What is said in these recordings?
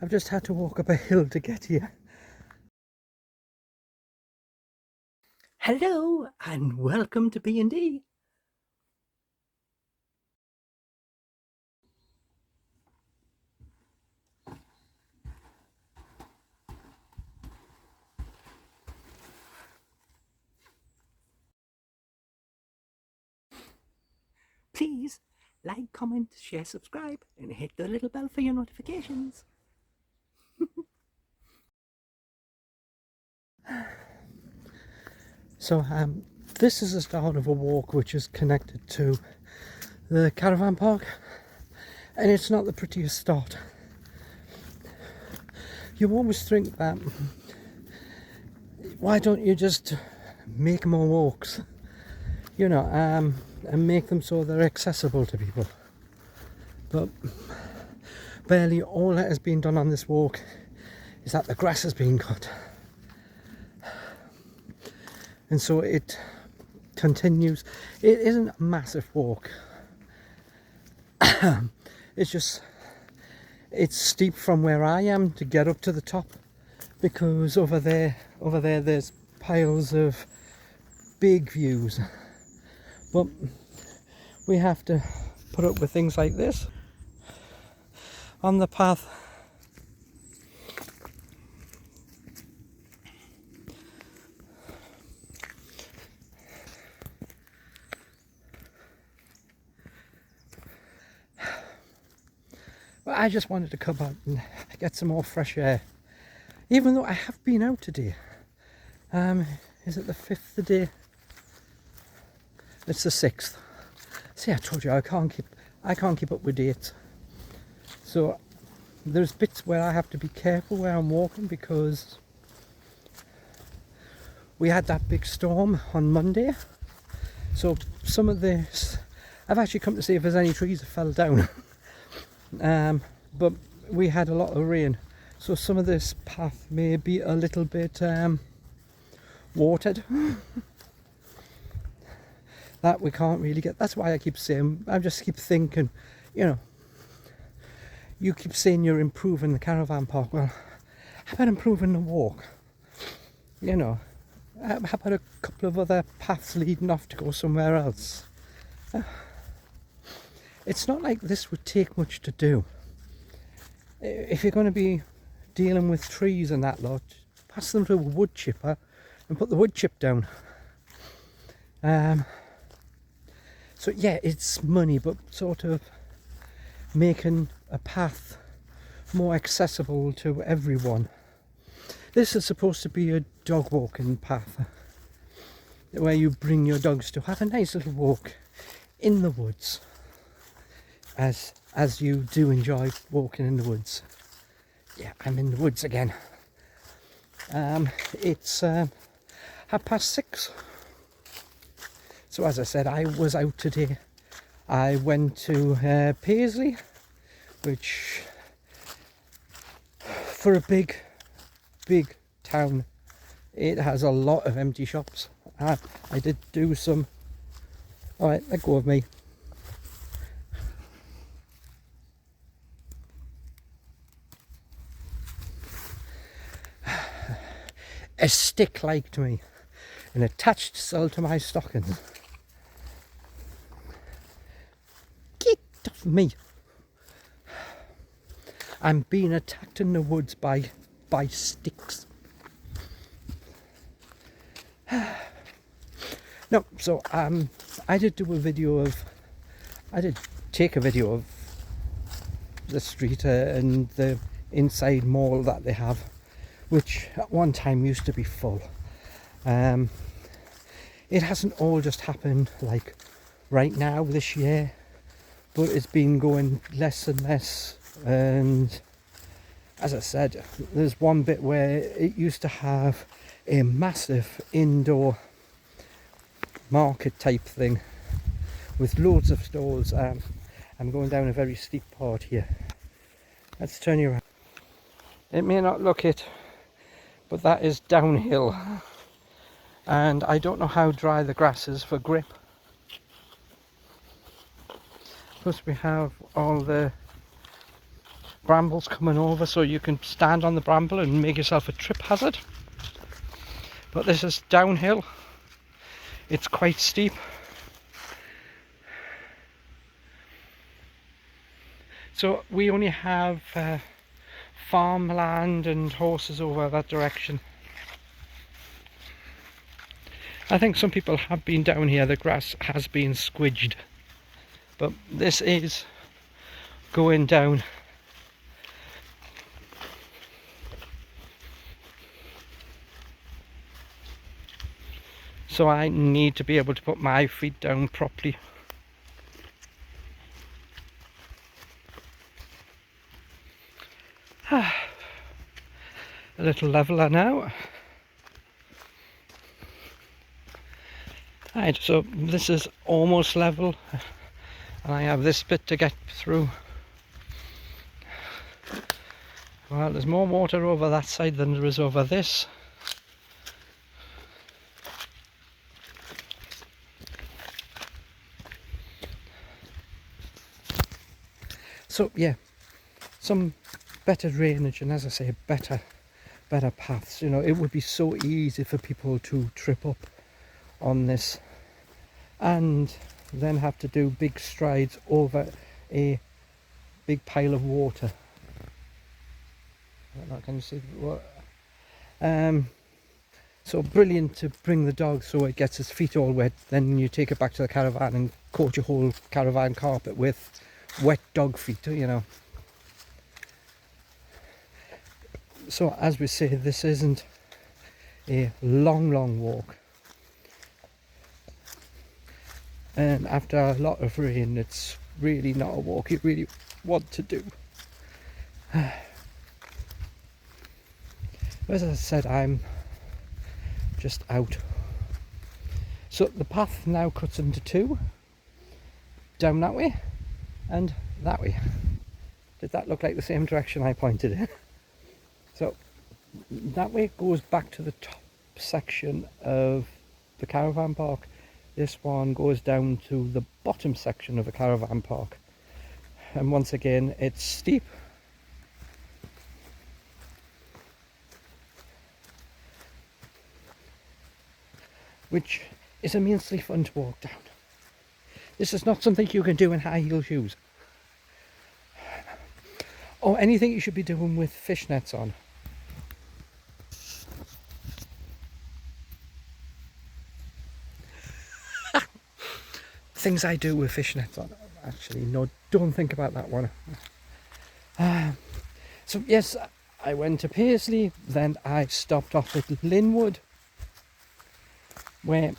I've just had to walk up a hill to get here. Hello and welcome to B&D. Please like, comment, share, subscribe and hit the little bell for your notifications. So this is the start of a walk which is connected to the Caravan Park, and it's not the prettiest start. You always think that, why don't you just make more walks, you know, and make them so they're accessible to people. But barely all that has been done on this walk is that the grass has been cut, and so it continues. It isn't a massive walk. It's steep from where I am to get up to the top, because over there there's piles of big views, but we have to put up with things like this on the path. But I just wanted to come out and get some more fresh air, even though I have been out today. Is it the 5th day? It's the 6th. See, I told you I can't keep up with dates. So there's bits where I have to be careful where I'm walking, because we had that big storm on Monday. So some of this, I've actually come to see if there's any trees that fell down. But we had a lot of rain, so some of this path may be a little bit watered. That we can't really get. That's why I keep saying, I just keep thinking, you know, you keep saying you're improving the Caravan Park. Well, how about improving the walk? You know, how about a couple of other paths leading off to go somewhere else? It's not like this would take much to do. If you're going to be dealing with trees and that lot, pass them to a wood chipper and put the wood chip down. So yeah, it's money, but sort of making a path more accessible to everyone. This is supposed to be a dog walking path, where you bring your dogs to have a nice little walk in the woods, as you do enjoy walking in the woods. Yeah, I'm in the woods again. It's 6:30. So as I said, I was out today. I went to Paisley, which, for a big town, it has a lot of empty shops. I did do some... Alright, let go of me. A stick liked me and attached itself to my stockings. Get off me! I'm being attacked in the woods by sticks. No, so I did do a video of... I did take a video of the street and the inside mall that they have, which at one time used to be full. It hasn't all just happened like right now this year, but it's been going less and less. And as I said, there's one bit where it used to have a massive indoor market type thing with loads of stalls. I'm going down a very steep part here. Let's turn you around. It may not look it, but that is downhill, and I don't know how dry the grass is for grip. Plus we have all the bramble's coming over, so you can stand on the bramble and make yourself a trip hazard. But this is downhill. It's quite steep. So we only have farmland and horses over that direction. I think some people have been down here, the grass has been squidged, but this is going down. So I need to be able to put my feet down properly. A little leveler now. Right, so this is almost level, and I have this bit to get through. Well, there's more water over that side than there is over this. So yeah, some better drainage, and as I say, better paths. You know, it would be so easy for people to trip up on this and then have to do big strides over a big pile of water. I don't know, can you see what? So brilliant to bring the dog so it gets its feet all wet, then you take it back to the caravan and coat your whole caravan carpet with wet dog feet, you know. So as we say, this isn't a long walk, and after a lot of rain it's really not a walk you really want to do. As I said, I'm just out. So the path now cuts into two, down that way and that way. Did that look like the same direction I pointed in? So that way goes back to the top section of the caravan park. This one goes down to the bottom section of the caravan park, and once again it's steep. Which is immensely fun to walk down. This is not something you can do in high heel shoes, or anything you should be doing with fishnets on. Things I do with fishnets on. Actually, no, don't think about that one. So yes, I went to Paisley, then I stopped off at Linwood, where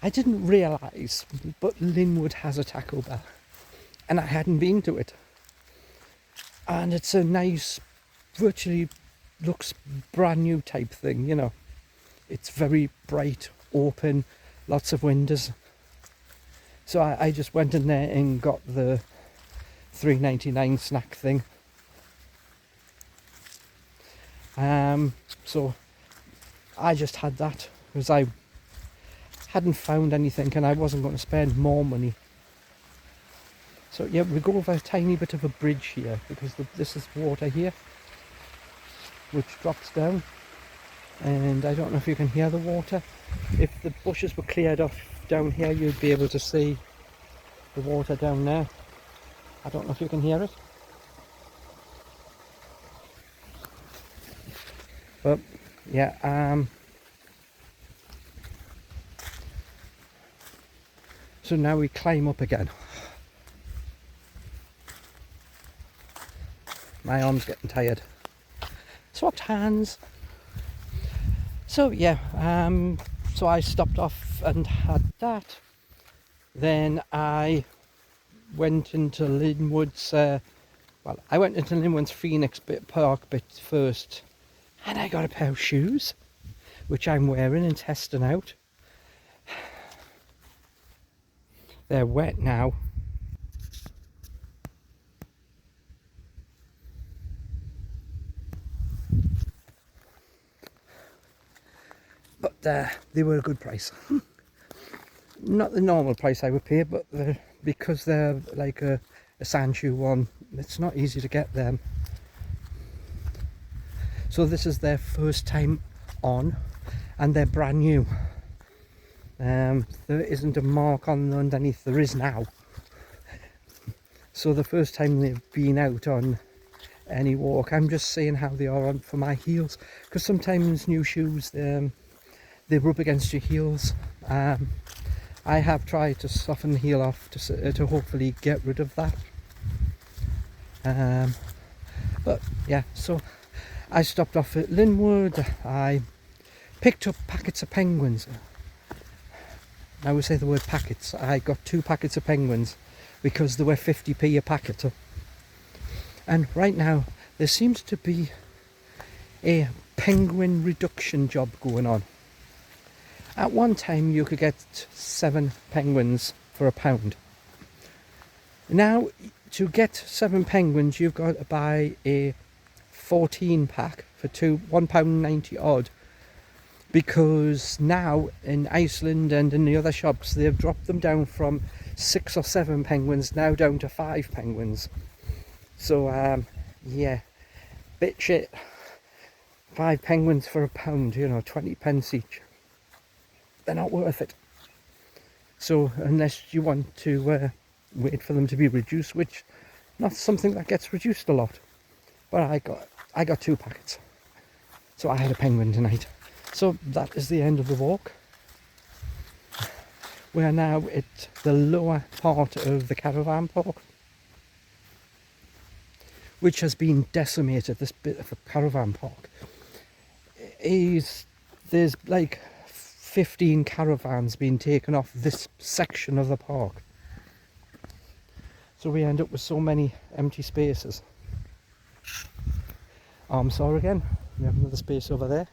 I didn't realise, but Linwood has a Taco Bell, and I hadn't been to it. And it's a nice, virtually looks brand new type thing, you know. It's very bright, open, lots of windows. So I just went in there and got the $3.99 snack thing. So I just had that because I hadn't found anything and I wasn't going to spend more money. So yeah, we go over a tiny bit of a bridge here because this is water here which drops down, and I don't know if you can hear the water. If the bushes were cleared off down here, you'd be able to see the water down there. I don't know if you can hear it, but yeah, so now we climb up again. My arm's getting tired. Swapped hands. So yeah, so I stopped off and had that. Then I went into Linwood's, I went into Linwood's Phoenix Park bit first, and I got a pair of shoes, which I'm wearing and testing out. They're wet now. But they were a good price. Not the normal price I would pay, but because they're like a a sand shoe one. It's not easy to get them. So this is their first time on, and they're brand new. There isn't a mark on them underneath. There is now. So the first time they've been out on any walk. I'm just saying how they are on for my heels, because sometimes new shoes they rub against your heels. I have tried to soften the heel off to hopefully get rid of that. But yeah, so I stopped off at Linwood. I picked up packets of penguins. I would say the word packets. I got 2 packets of penguins because they were 50p a packet. And right now there seems to be a penguin reduction job going on. At one time you could get 7 penguins for £1. Now to get 7 penguins you've got to buy a 14 pack for £1.90 odd, because now in Iceland and in the other shops they've dropped them down from 6 or 7 penguins now down to 5 penguins. So yeah, bit shit. 5 penguins for £1, you know, 20 pence each. They're not worth it. So unless you want to wait for them to be reduced, which not something that gets reduced a lot, but I got 2 packets, so I had a penguin tonight. So that is the end of the walk. We are now at the lower part of the Caravan Park, which has been decimated. This bit of a Caravan Park there's like 15 caravans being taken off this section of the park, so we end up with so many empty spaces. Armsaw again, we have another space over there.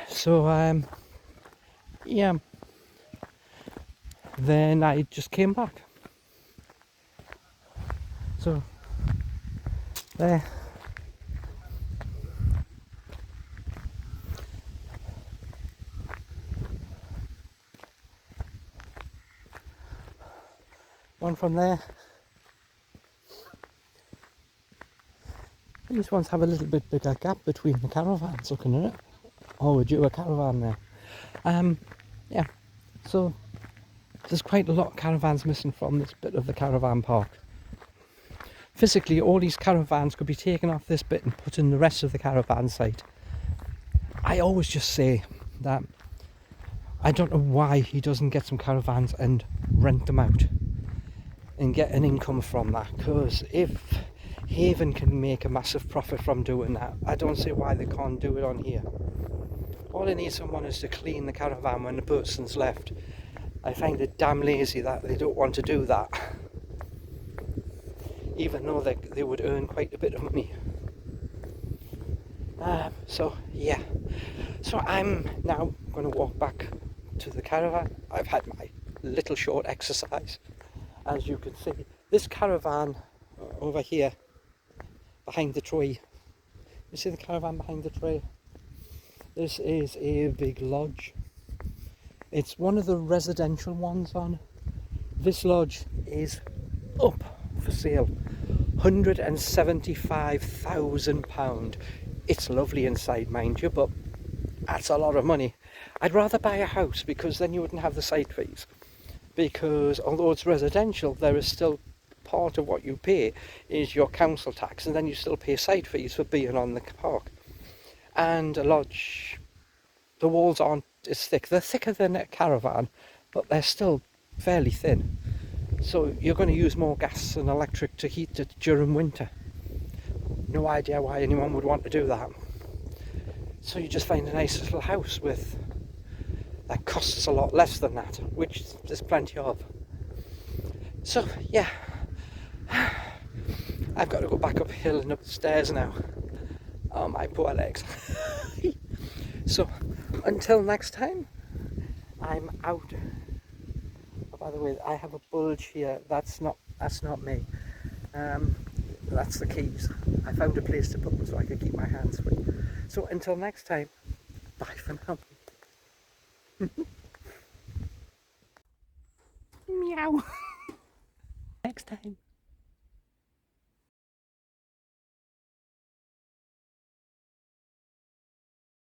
So yeah, then I just came back. So there. One from there. These ones have a little bit bigger gap between the caravans, looking at it. Oh, we're due a caravan there. Yeah, so there's quite a lot of caravans missing from this bit of the Caravan Park. Physically, all these caravans could be taken off this bit and put in the rest of the caravan site. I always just say that I don't know why he doesn't get some caravans and rent them out and get an income from that, because if Haven can make a massive profit from doing that, I don't see why they can't do it on here. All they need someone is to clean the caravan when the person's left. I find it damn lazy that they don't want to do that, even though they would earn quite a bit of money. So yeah, so I'm now going to walk back to the caravan. I've had my little short exercise. As you can see, this caravan over here behind the tree, you see the caravan behind the tree? This is a big lodge. It's one of the residential ones on. This lodge is up for sale, £175,000. It's lovely inside, mind you, but that's a lot of money. I'd rather buy a house, because then you wouldn't have the site fees. Because although it's residential, there is still part of what you pay is your council tax, and then you still pay site fees for being on the park. And a lodge, the walls aren't as thick. They're thicker than a caravan, but they're still fairly thin. So you're going to use more gas and electric to heat it during winter. No idea why anyone would want to do that. So you just find a nice little house that costs a lot less than that, which there's plenty of. So yeah, I've got to go back uphill and upstairs now. Oh, my poor legs. So until next time, I'm out. Oh, by the way, I have a bulge here. That's not me. That's the keys. I found a place to put them so I could keep my hands free. So until next time, bye for now. Meow. Meow. Next time.